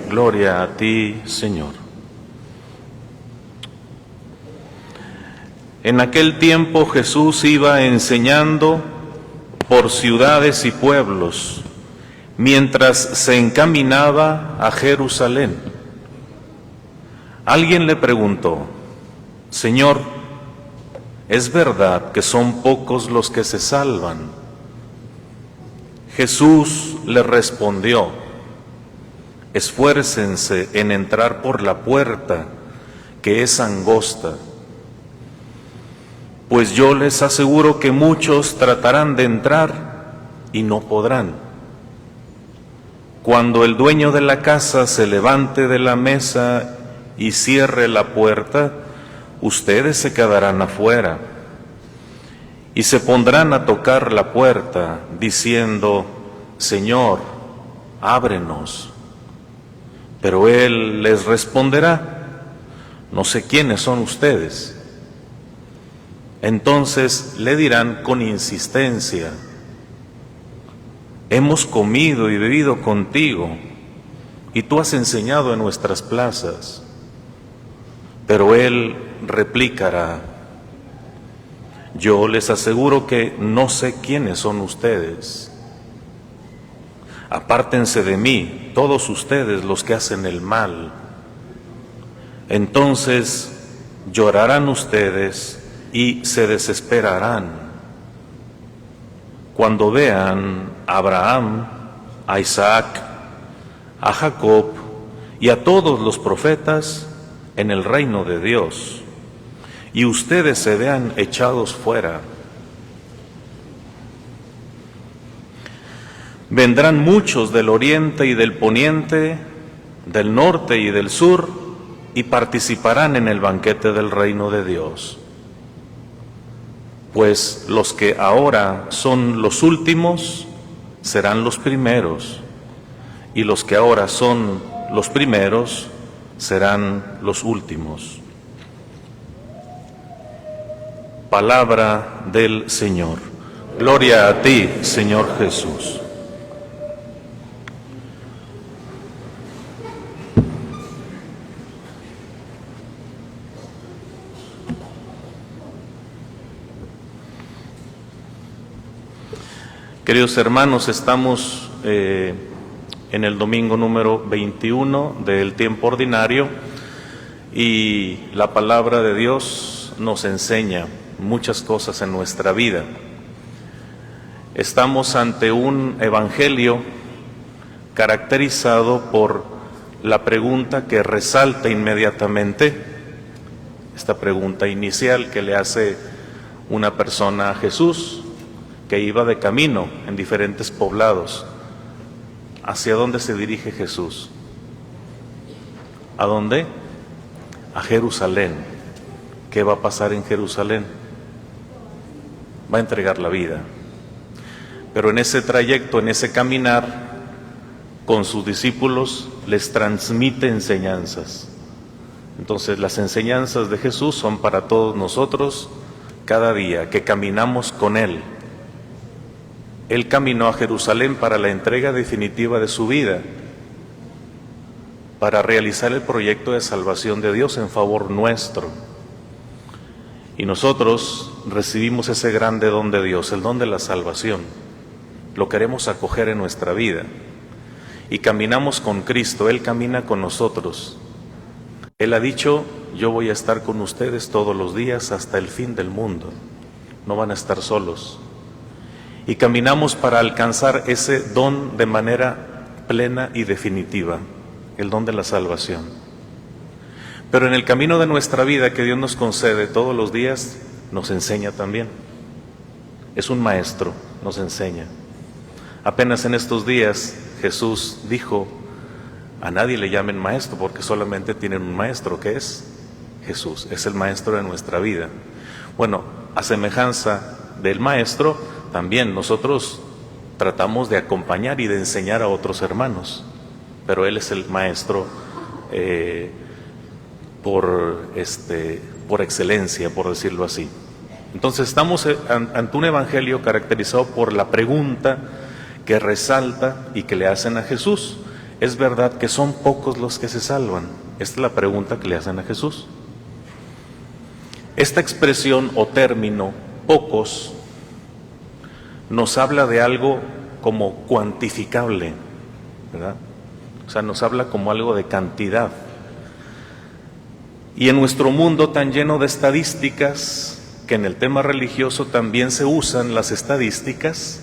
Gloria a ti, Señor. En aquel tiempo Jesús iba enseñando por ciudades y pueblos, mientras se encaminaba a Jerusalén. Alguien le preguntó: Señor, ¿es verdad que son pocos los que se salvan? Jesús le respondió: esfuércense en entrar por la puerta, que es angosta, pues yo les aseguro que muchos tratarán de entrar y no podrán. Cuando el dueño de la casa se levante de la mesa y cierre la puerta, ustedes se quedarán afuera y se pondrán a tocar la puerta, diciendo: Señor, ábrenos. Pero Él les responderá: no sé quiénes son ustedes. Entonces le dirán con insistencia: hemos comido y bebido contigo, y tú has enseñado en nuestras plazas. Pero Él replicará: yo les aseguro que no sé quiénes son ustedes. Apártense de mí, todos ustedes los que hacen el mal. Entonces llorarán ustedes y se desesperarán cuando vean a Abraham, a Isaac, a Jacob y a todos los profetas en el reino de Dios, y ustedes se vean echados fuera. Vendrán muchos del oriente y del poniente, del norte y del sur, y participarán en el banquete del reino de Dios. Pues los que ahora son los últimos serán los primeros, y los que ahora son los primeros serán los últimos. Palabra del Señor. Gloria a ti, Señor Jesús. Queridos hermanos, estamos en el domingo número 21 del tiempo ordinario, y la palabra de Dios nos enseña muchas cosas en nuestra vida. Estamos ante un evangelio caracterizado por la pregunta que resalta inmediatamente, esta pregunta inicial que le hace una persona a Jesús, que iba de camino en diferentes poblados. ¿Hacia dónde se dirige Jesús? ¿A dónde? A Jerusalén. ¿Qué va a pasar en Jerusalén? Va a entregar la vida. Pero en ese trayecto, en ese caminar, con sus discípulos, les transmite enseñanzas. Entonces, las enseñanzas de Jesús son para todos nosotros cada día que caminamos con Él. Él caminó a Jerusalén para la entrega definitiva de su vida, para realizar el proyecto de salvación de Dios en favor nuestro. Y nosotros recibimos ese grande don de Dios, el don de la salvación. Lo queremos acoger en nuestra vida. Y caminamos con Cristo, Él camina con nosotros. Él ha dicho: yo voy a estar con ustedes todos los días hasta el fin del mundo. No van a estar solos. Y caminamos para alcanzar ese don de manera plena y definitiva, el don de la salvación. Pero en el camino de nuestra vida que Dios nos concede todos los días, nos enseña también. Es un maestro, nos enseña. Apenas en estos días Jesús dijo: a nadie le llamen maestro, porque solamente tienen un maestro, que es Jesús, es el maestro de nuestra vida. Bueno, a semejanza del maestro, también nosotros tratamos de acompañar y de enseñar a otros hermanos, pero Él es el maestro por excelencia, por decirlo así. Entonces estamos ante un evangelio caracterizado por la pregunta que resalta y que le hacen a Jesús. ¿es verdad que son pocos los que se salvan? Esta es la pregunta que le hacen a Jesús. Esta expresión o término, pocos, nos habla de algo como cuantificable, ¿verdad? O sea, nos habla como algo de cantidad. Y en nuestro mundo tan lleno de estadísticas, que en el tema religioso también se usan las estadísticas,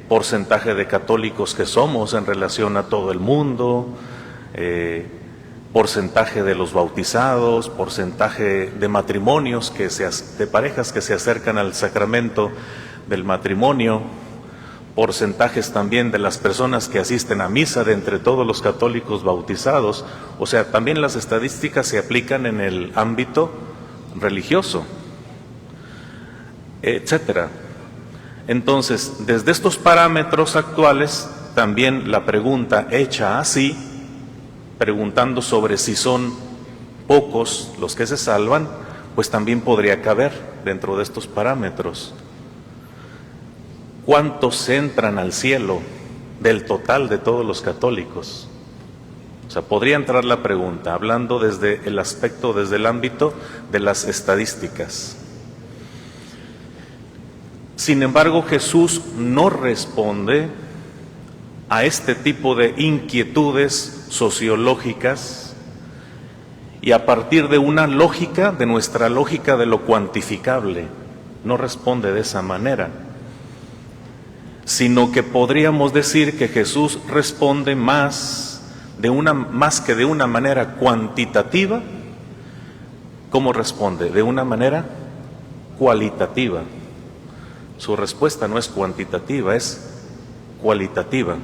porcentaje de católicos que somos en relación a todo el mundo, porcentaje de los bautizados, porcentaje de matrimonios, de parejas que se acercan al sacramento del matrimonio, porcentajes también de las personas que asisten a misa de entre todos los católicos bautizados. O sea, también las estadísticas se aplican en el ámbito religioso, etcétera. Entonces, desde estos parámetros actuales, también la pregunta hecha así, preguntando sobre si son pocos los que se salvan, pues también podría caber dentro de estos parámetros. ¿Cuántos entran al cielo del total de todos los católicos? O sea, podría entrar la pregunta, hablando desde el aspecto, desde el ámbito de las estadísticas. Sin embargo, Jesús no responde a este tipo de inquietudes sociológicas y a partir de una lógica, de nuestra lógica de lo cuantificable, no responde de esa manera, sino que podríamos decir que Jesús responde más que de una manera cuantitativa. ¿Cómo responde? De una manera cualitativa. Su respuesta no es cuantitativa, es cualitativa.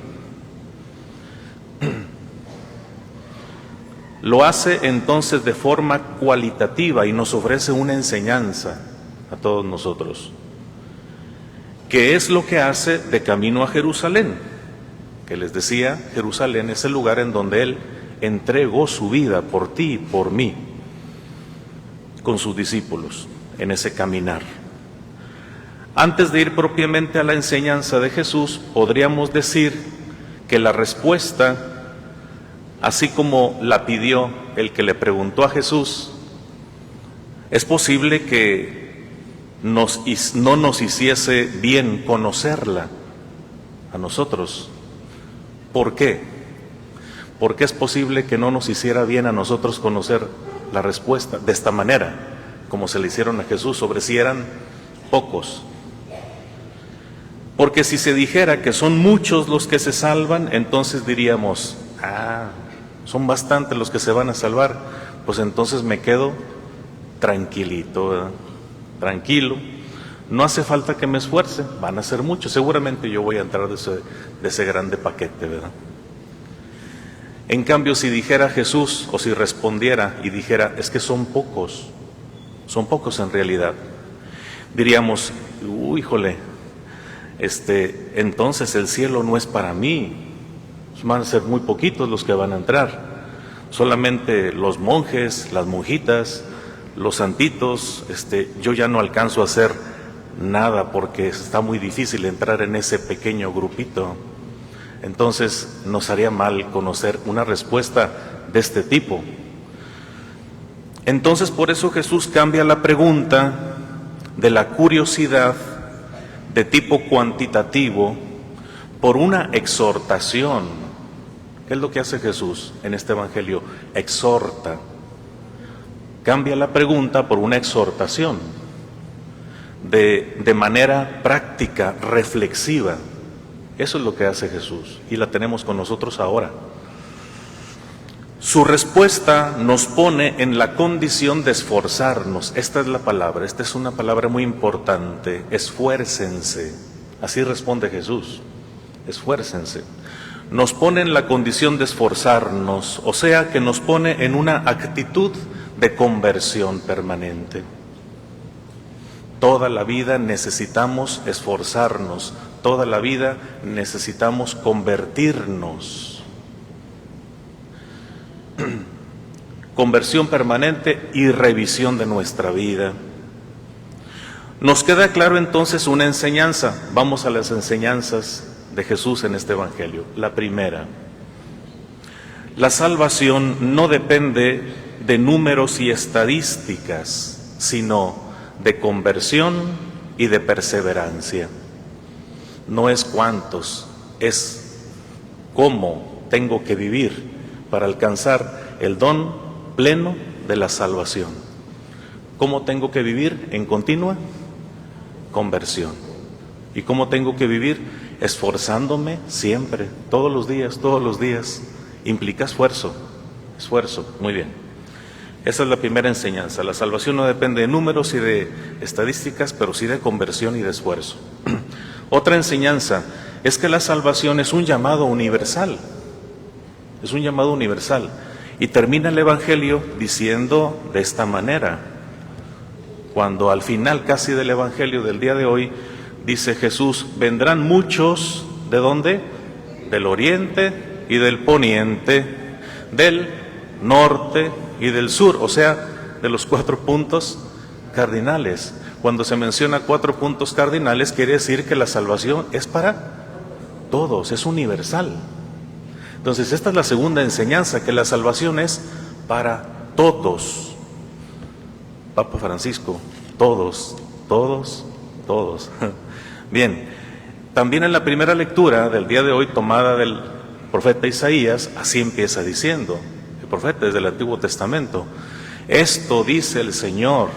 Lo hace entonces de forma cualitativa y nos ofrece una enseñanza a todos nosotros. ¿Qué es lo que hace de camino a Jerusalén? Que les decía, Jerusalén es el lugar en donde Él entregó su vida por ti y por mí, con sus discípulos, en ese caminar. Antes de ir propiamente a la enseñanza de Jesús, podríamos decir que la respuesta, así como la pidió el que le preguntó a Jesús, es posible que no nos hiciese bien conocerla a nosotros. ¿Por qué? Porque es posible que no nos hiciera bien a nosotros conocer la respuesta de esta manera, como se le hicieron a Jesús, sobre si eran pocos. Porque si se dijera que son muchos los que se salvan, entonces diríamos, son bastantes los que se van a salvar, pues entonces me quedo tranquilito, ¿verdad? Tranquilo, no hace falta que me esfuerce, van a ser muchos, seguramente yo voy a entrar de ese grande paquete, ¿verdad? En cambio, si dijera Jesús, o si respondiera y dijera, es que son pocos en realidad, diríamos, híjole, entonces el cielo no es para mí, van a ser muy poquitos los que van a entrar, solamente los monjes, las monjitas, los santitos, yo ya no alcanzo a hacer nada porque está muy difícil entrar en ese pequeño grupito. Entonces nos haría mal conocer una respuesta de este tipo. Entonces por eso Jesús cambia la pregunta de la curiosidad de tipo cuantitativo por una exhortación. ¿Qué es lo que hace Jesús en este evangelio? Exhorta. Cambia la pregunta por una exhortación de manera práctica, reflexiva. Eso es lo que hace Jesús y la tenemos con nosotros ahora. Su respuesta nos pone en la condición de esforzarnos. Esta es la palabra, esta es una palabra muy importante. Esfuércense. Así responde Jesús. Esfuércense. Nos pone en la condición de esforzarnos, o sea que nos pone en una actitud de conversión permanente. Toda la vida necesitamos esforzarnos, toda la vida necesitamos convertirnos. Conversión permanente y revisión de nuestra vida. Nos queda claro entonces una enseñanza. Vamos a las enseñanzas de Jesús en este evangelio. La primera, la salvación no depende de números y estadísticas, sino de conversión y de perseverancia. No es cuántos, es cómo tengo que vivir para alcanzar el don pleno de la salvación. ¿Cómo tengo que vivir? En continua conversión. ¿Y cómo tengo que vivir? Esforzándome siempre, todos los días. Implica esfuerzo, muy bien. Esa es la primera enseñanza. La salvación no depende de números y de estadísticas, pero sí de conversión y de esfuerzo. Otra enseñanza es que la salvación es un llamado universal. Es un llamado universal. Y termina el Evangelio diciendo de esta manera. Cuando al final casi del Evangelio del día de hoy, dice Jesús, vendrán muchos, ¿de dónde? Del oriente y del poniente, del norte y del sur, o sea, de los 4 puntos cardinales. Cuando se menciona 4 puntos cardinales, quiere decir que la salvación es para todos, es universal. Entonces, esta es la segunda enseñanza, que la salvación es para todos. Papa Francisco, todos. Bien, también en la primera lectura del día de hoy, tomada del profeta Isaías, así empieza diciendo, el profeta desde el Antiguo Testamento, esto dice el Señor,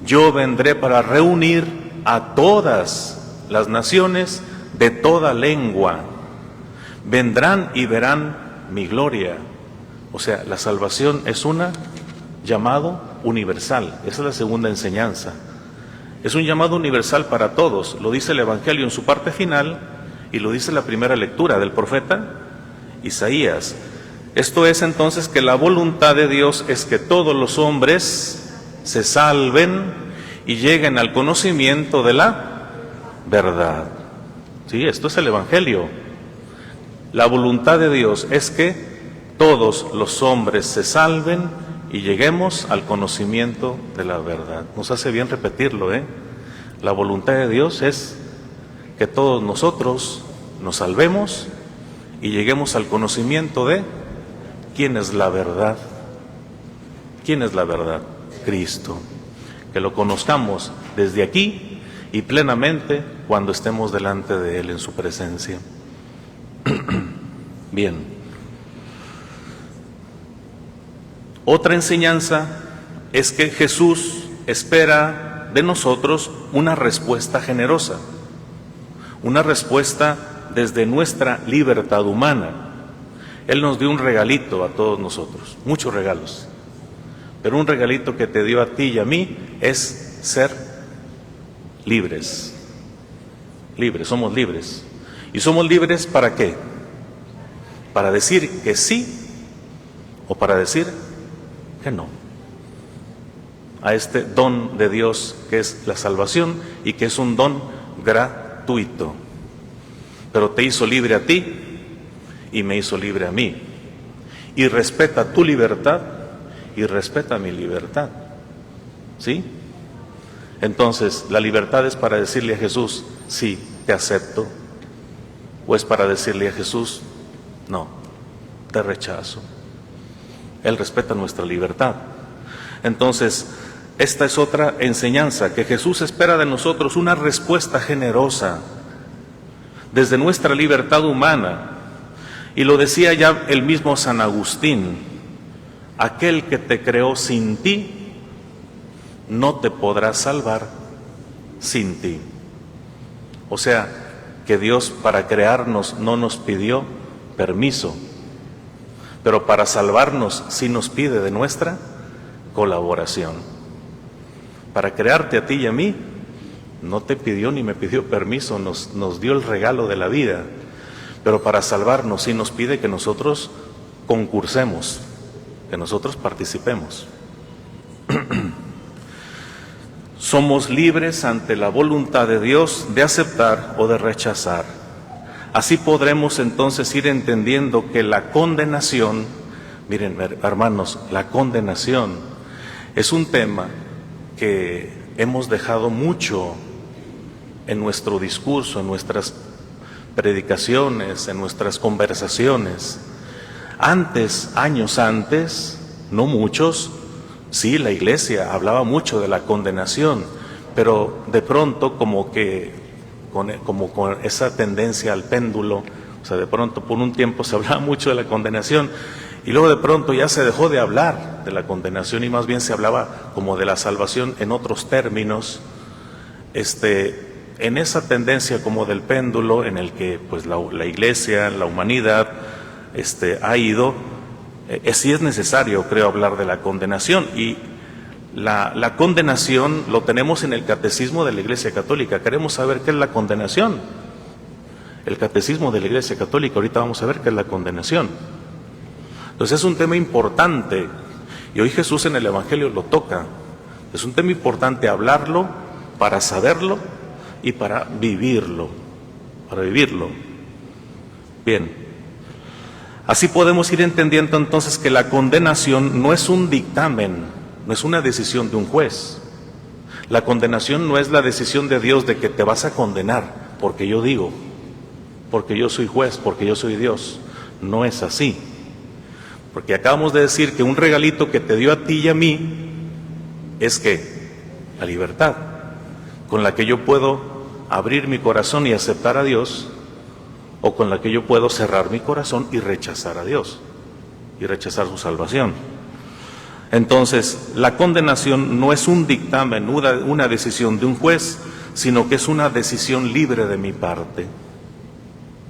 yo vendré para reunir a todas las naciones de toda lengua, vendrán y verán mi gloria. O sea, la salvación es un llamado universal, esa es la segunda enseñanza. Es un llamado universal para todos, lo dice el Evangelio en su parte final y lo dice la primera lectura del profeta Isaías. Esto es entonces que la voluntad de Dios es que todos los hombres se salven y lleguen al conocimiento de la verdad. Sí, esto es el Evangelio. La voluntad de Dios es que todos los hombres se salven y lleguemos al conocimiento de la verdad. Nos hace bien repetirlo, La voluntad de Dios es que todos nosotros nos salvemos y lleguemos al conocimiento de quién es la verdad. ¿Quién es la verdad? Cristo. Que lo conozcamos desde aquí y plenamente cuando estemos delante de Él en su presencia. Bien. Otra enseñanza es que Jesús espera de nosotros una respuesta generosa, una respuesta desde nuestra libertad humana. Él nos dio un regalito a todos nosotros, muchos regalos, pero un regalito que te dio a ti y a mí es ser libres. Somos libres. ¿Y somos libres para qué? ¿Para decir que sí o para decir que no? A este don de Dios que es la salvación y que es un don gratuito. Pero te hizo libre a ti y me hizo libre a mí. Y respeta tu libertad y respeta mi libertad. ¿Sí? Entonces, ¿la libertad es para decirle a Jesús, sí, te acepto? ¿O es para decirle a Jesús, no, te rechazo? Él respeta nuestra libertad. Entonces, esta es otra enseñanza, que Jesús espera de nosotros una respuesta generosa desde nuestra libertad humana. Y lo decía ya el mismo San Agustín, aquel que te creó sin ti, no te podrá salvar sin ti. O sea, que Dios para crearnos no nos pidió permiso, pero para salvarnos sí nos pide de nuestra colaboración. Para crearte a ti y a mí, no te pidió ni me pidió permiso, nos dio el regalo de la vida, pero para salvarnos sí nos pide que nosotros concursemos, que nosotros participemos. Somos libres ante la voluntad de Dios de aceptar o de rechazar. Así podremos entonces ir entendiendo que la condenación, miren hermanos, la condenación es un tema que hemos dejado mucho en nuestro discurso, en nuestras predicaciones, en nuestras conversaciones. Antes, años antes, no muchos, sí, la iglesia hablaba mucho de la condenación, pero de pronto como con esa tendencia al péndulo, o sea, de pronto por un tiempo se hablaba mucho de la condenación y luego de pronto ya se dejó de hablar de la condenación y más bien se hablaba como de la salvación en otros términos, en esa tendencia como del péndulo en el que pues la iglesia, la humanidad ha ido. Sí es necesario, creo, hablar de la condenación y la condenación lo tenemos en el catecismo de la Iglesia Católica. Queremos saber qué es la condenación. El catecismo de la Iglesia Católica, ahorita vamos a ver qué es la condenación. Entonces es un tema importante y hoy Jesús en el Evangelio lo toca. Es un tema importante hablarlo para saberlo y para vivirlo. Bien. Así podemos ir entendiendo entonces que la condenación no es un dictamen, no es una decisión de un juez. La condenación no es la decisión de Dios de que te vas a condenar porque yo digo, porque yo soy juez, porque yo soy Dios. No es así. Porque acabamos de decir que un regalito que te dio a ti y a mí es que la libertad con la que yo puedo abrir mi corazón y aceptar a Dios, o con la que yo puedo cerrar mi corazón y rechazar a Dios, y rechazar su salvación. Entonces, la condenación no es un dictamen, una decisión de un juez, sino que es una decisión libre de mi parte.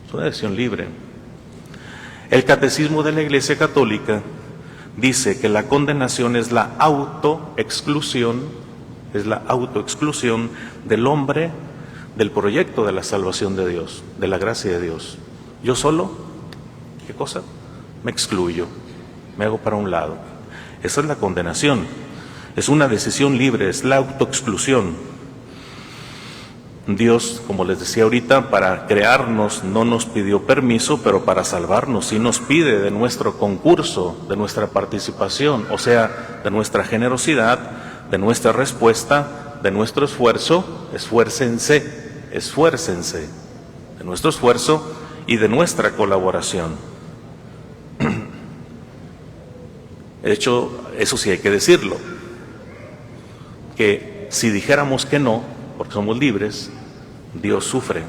Es una decisión libre. El Catecismo de la Iglesia Católica dice que la condenación es la autoexclusión del hombre del proyecto de la salvación de Dios, de la gracia de Dios. Yo solo, ¿qué cosa? Me excluyo, me hago para un lado. Esa es la condenación. Es una decisión libre, es la autoexclusión. Dios, como les decía ahorita, para crearnos no nos pidió permiso, pero para salvarnos sí nos pide de nuestro concurso, de nuestra participación, o sea, de nuestra generosidad, de nuestra respuesta, de nuestro esfuerzo. Esfuércense de nuestro esfuerzo y de nuestra colaboración. De hecho, eso sí hay que decirlo, que si dijéramos que no, porque somos libres, Dios sufre.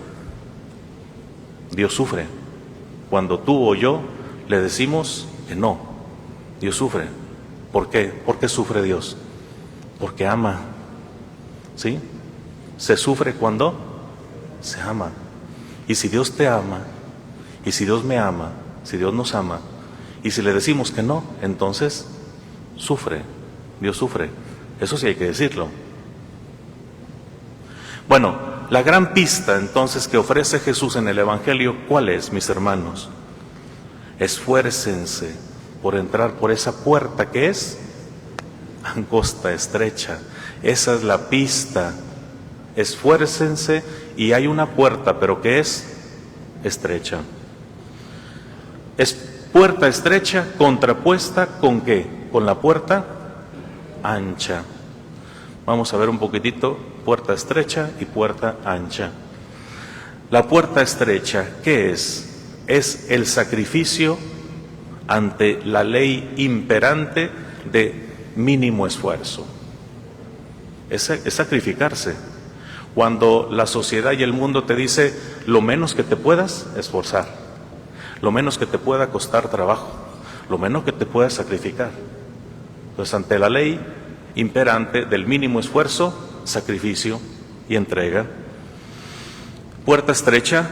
Dios sufre. Cuando tú o yo le decimos que no, Dios sufre. ¿Por qué? ¿Por qué sufre Dios? Porque ama. ¿Sí? Se sufre cuando se ama. Y si Dios te ama, y si Dios me ama, si Dios nos ama, y si le decimos que no, entonces sufre. Dios sufre. Eso sí hay que decirlo. Bueno, la gran pista entonces que ofrece Jesús en el Evangelio, ¿cuál es, mis hermanos? Esfuércense por entrar por esa puerta que es angosta, estrecha. Esa es la pista. Esfuércense y hay una puerta, pero que es estrecha. Es puerta estrecha contrapuesta ¿con qué? Con la puerta ancha. Vamos a ver un poquitito, puerta estrecha y puerta ancha. La puerta estrecha, ¿qué es? Es el sacrificio ante la ley imperante de mínimo esfuerzo. Es sacrificarse. Cuando la sociedad y el mundo te dice lo menos que te puedas esforzar, lo menos que te pueda costar trabajo, lo menos que te puedas sacrificar. Pues ante la ley imperante del mínimo esfuerzo, sacrificio y entrega. Puerta estrecha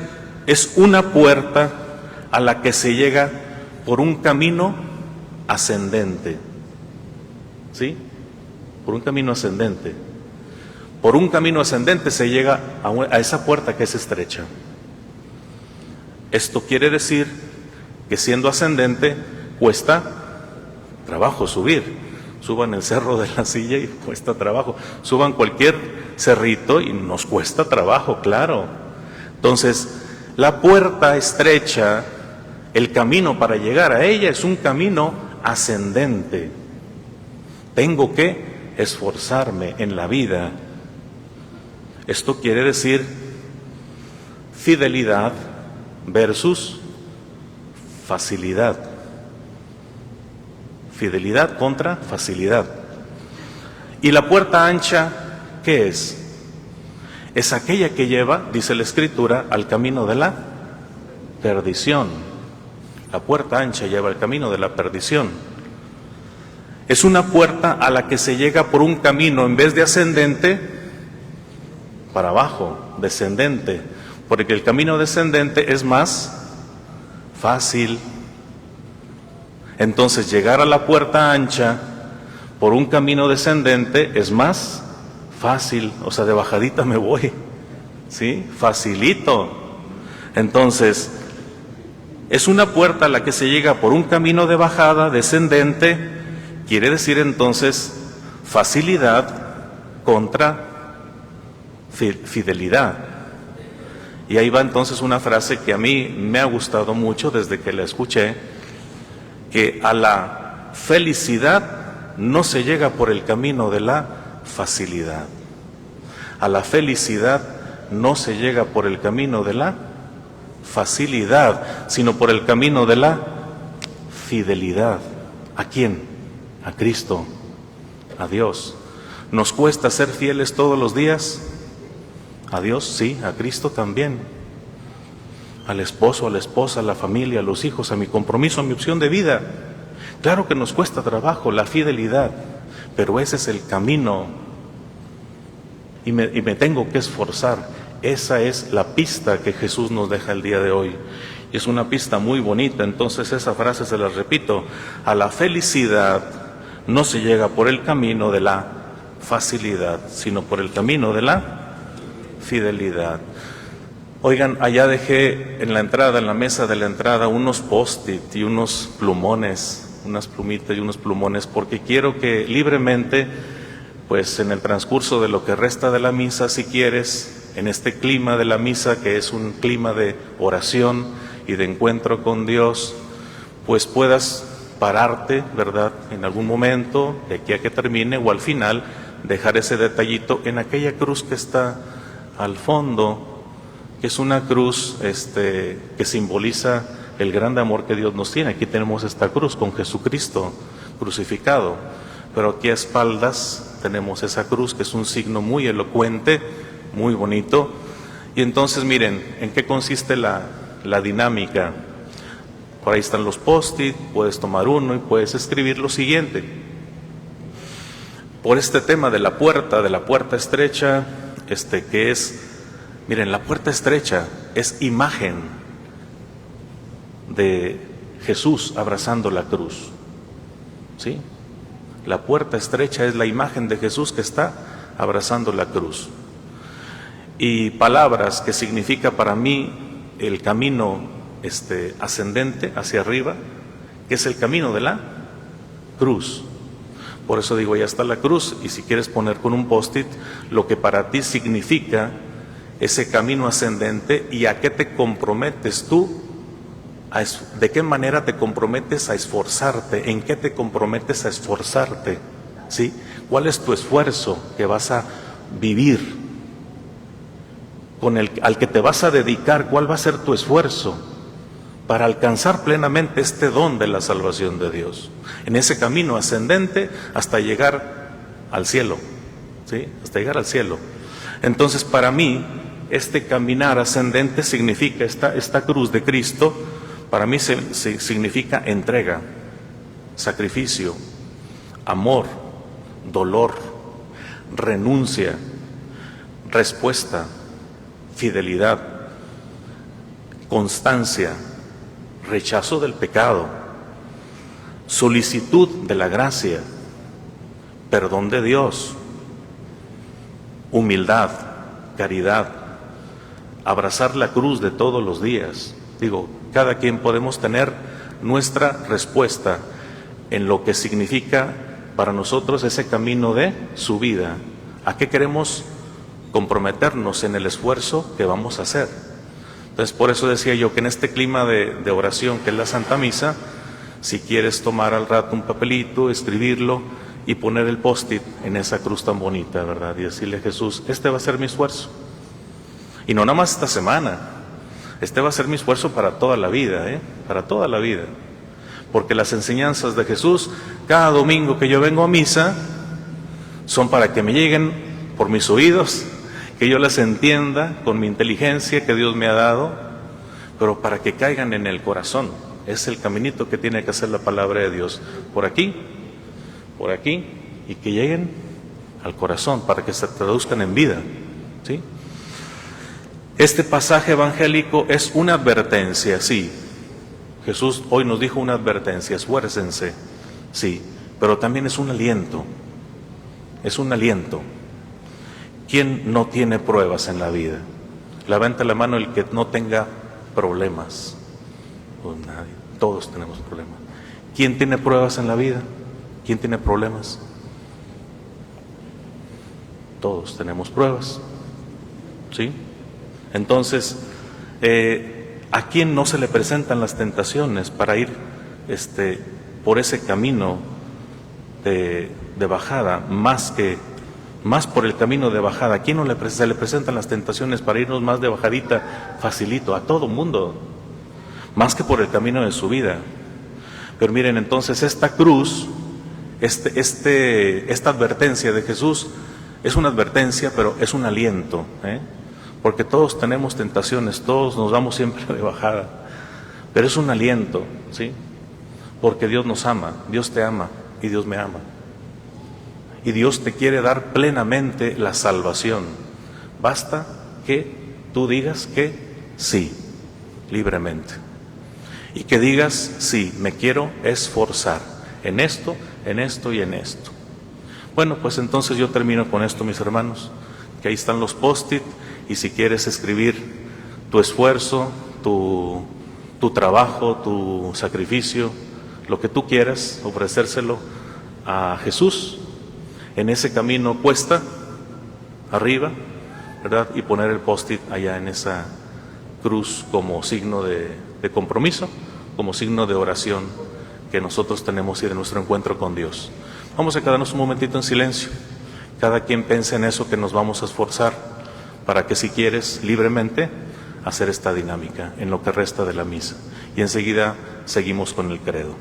es una puerta a la que se llega por un camino ascendente. ¿Sí? Por un camino ascendente. Por un camino ascendente se llega a esa puerta que es estrecha. Esto quiere decir que siendo ascendente cuesta trabajo subir. Suban el cerro de la Silla y cuesta trabajo. Suban cualquier cerrito y nos cuesta trabajo, claro. Entonces, la puerta estrecha, el camino para llegar a ella es un camino ascendente. Tengo que esforzarme en la vida. Esto quiere decir fidelidad versus facilidad. Fidelidad contra facilidad. ¿Y la puerta ancha qué es? Es aquella que lleva, dice la Escritura, al camino de la perdición. La puerta ancha lleva al camino de la perdición. Es una puerta a la que se llega por un camino, en vez de ascendente, para abajo, descendente, porque el camino descendente es más fácil. Entonces, llegar a la puerta ancha por un camino descendente es más fácil, o sea, de bajadita me voy, ¿sí? Facilito. Entonces, es una puerta a la que se llega por un camino de bajada, descendente, quiere decir entonces facilidad contra fidelidad. Y ahí va entonces una frase que a mí me ha gustado mucho desde que la escuché, que a la felicidad no se llega por el camino de la facilidad. A la felicidad no se llega por el camino de la facilidad, sino por el camino de la fidelidad. ¿A quién? A Cristo, a Dios. ¿Nos cuesta ser fieles todos los días? A Dios, sí, a Cristo también. Al esposo, a la esposa, a la familia, a los hijos, a mi compromiso, a mi opción de vida. Claro que nos cuesta trabajo la fidelidad, pero ese es el camino y me tengo que esforzar. Esa es la pista que Jesús nos deja el día de hoy. Y es una pista muy bonita, entonces esa frase se la repito: a la felicidad no se llega por el camino de la facilidad, sino por el camino de la fidelidad. Oigan, allá dejé en la entrada, en la mesa de la entrada, unos post-it y unos plumones, unas plumitas y unos plumones, porque quiero que libremente, pues en el transcurso de lo que resta de la misa, si quieres, en este clima de la misa, que es un clima de oración y de encuentro con Dios, pues puedas pararte, ¿verdad?, en algún momento, de aquí a que termine, o al final, dejar ese detallito en aquella cruz que está al fondo, que es una cruz que simboliza el gran amor que Dios nos tiene. Aquí tenemos esta cruz con Jesucristo crucificado, pero aquí a espaldas tenemos esa cruz, que es un signo muy elocuente, muy bonito. Y entonces miren, ¿en qué consiste la dinámica? Por ahí están los post-it, puedes tomar uno y puedes escribir lo siguiente. Por este tema de la puerta estrecha, que es, miren, la puerta estrecha es imagen de Jesús abrazando la cruz, ¿sí? La puerta estrecha es la imagen de Jesús que está abrazando la cruz. Y palabras que significa para mí el camino ascendente hacia arriba, que es el camino de la cruz. Por eso digo, ya está la cruz, y si quieres poner con un post-it lo que para ti significa ese camino ascendente y a qué te comprometes tú, de qué manera te comprometes a esforzarte, en qué te comprometes a esforzarte, ¿sí? ¿Cuál es tu esfuerzo que vas a vivir? Al que te vas a dedicar, ¿cuál va a ser tu esfuerzo para alcanzar plenamente este don de la salvación de Dios? En ese camino ascendente hasta llegar al cielo, ¿sí? Hasta llegar al cielo. Entonces, para mí, este caminar ascendente significa, esta cruz de Cristo, para mí significa entrega, sacrificio, amor, dolor, renuncia, respuesta, fidelidad, constancia, rechazo del pecado, solicitud de la gracia, perdón de Dios, humildad, caridad, abrazar la cruz de todos los días. Digo, cada quien podemos tener nuestra respuesta en lo que significa para nosotros ese camino de su vida. ¿A qué queremos comprometernos en el esfuerzo que vamos a hacer? Entonces, por eso decía yo que en este clima de oración que es la Santa Misa, si quieres tomar al rato un papelito, escribirlo y poner el post-it en esa cruz tan bonita, ¿verdad? Y decirle a Jesús, este va a ser mi esfuerzo. Y no nada más esta semana, este va a ser mi esfuerzo para toda la vida, para toda la vida. porque las enseñanzas de Jesús, cada domingo que yo vengo a misa, son para que me lleguen por mis oídos, que yo las entienda con mi inteligencia que Dios me ha dado, pero para que caigan en el corazón. Es el caminito que tiene que hacer la palabra de Dios, por aquí, y que lleguen al corazón, para que se traduzcan en vida, ¿sí? Este pasaje evangélico es una advertencia, sí. Jesús hoy nos dijo una advertencia: esfuércense, sí, pero también es un aliento. Es un aliento. ¿Quién no tiene pruebas en la vida? Levanta la mano el que no tenga problemas. Pues nadie, todos tenemos problemas. ¿Quién tiene pruebas en la vida? ¿Quién tiene problemas? Todos tenemos pruebas, ¿sí? Entonces, ¿a quién no se le presentan las tentaciones para ir por ese camino de bajada, más por el camino de bajada? ¿A quién no se le presentan las tentaciones para irnos más de bajadita, facilito? A todo mundo, más que por el camino de subida. Pero miren, entonces esta cruz, esta advertencia de Jesús es una advertencia, pero es un aliento, porque todos tenemos tentaciones, todos nos vamos siempre de bajada, pero es un aliento, ¿sí? Porque Dios nos ama, Dios te ama y Dios me ama. Y Dios te quiere dar plenamente la salvación. Basta que tú digas que sí, libremente. Y que digas, sí, me quiero esforzar en esto y en esto. Bueno, pues entonces yo termino con esto, mis hermanos, que ahí están los post-it, y si quieres escribir tu esfuerzo, tu trabajo, tu sacrificio, lo que tú quieras, ofrecérselo a Jesús en ese camino cuesta arriba, ¿verdad? Y poner el post-it allá en esa cruz como signo de compromiso, como signo de oración que nosotros tenemos y de nuestro encuentro con Dios. Vamos a quedarnos un momentito en silencio. Cada quien piensa en eso que nos vamos a esforzar para que, si quieres, libremente hacer esta dinámica en lo que resta de la misa. Y enseguida seguimos con el credo.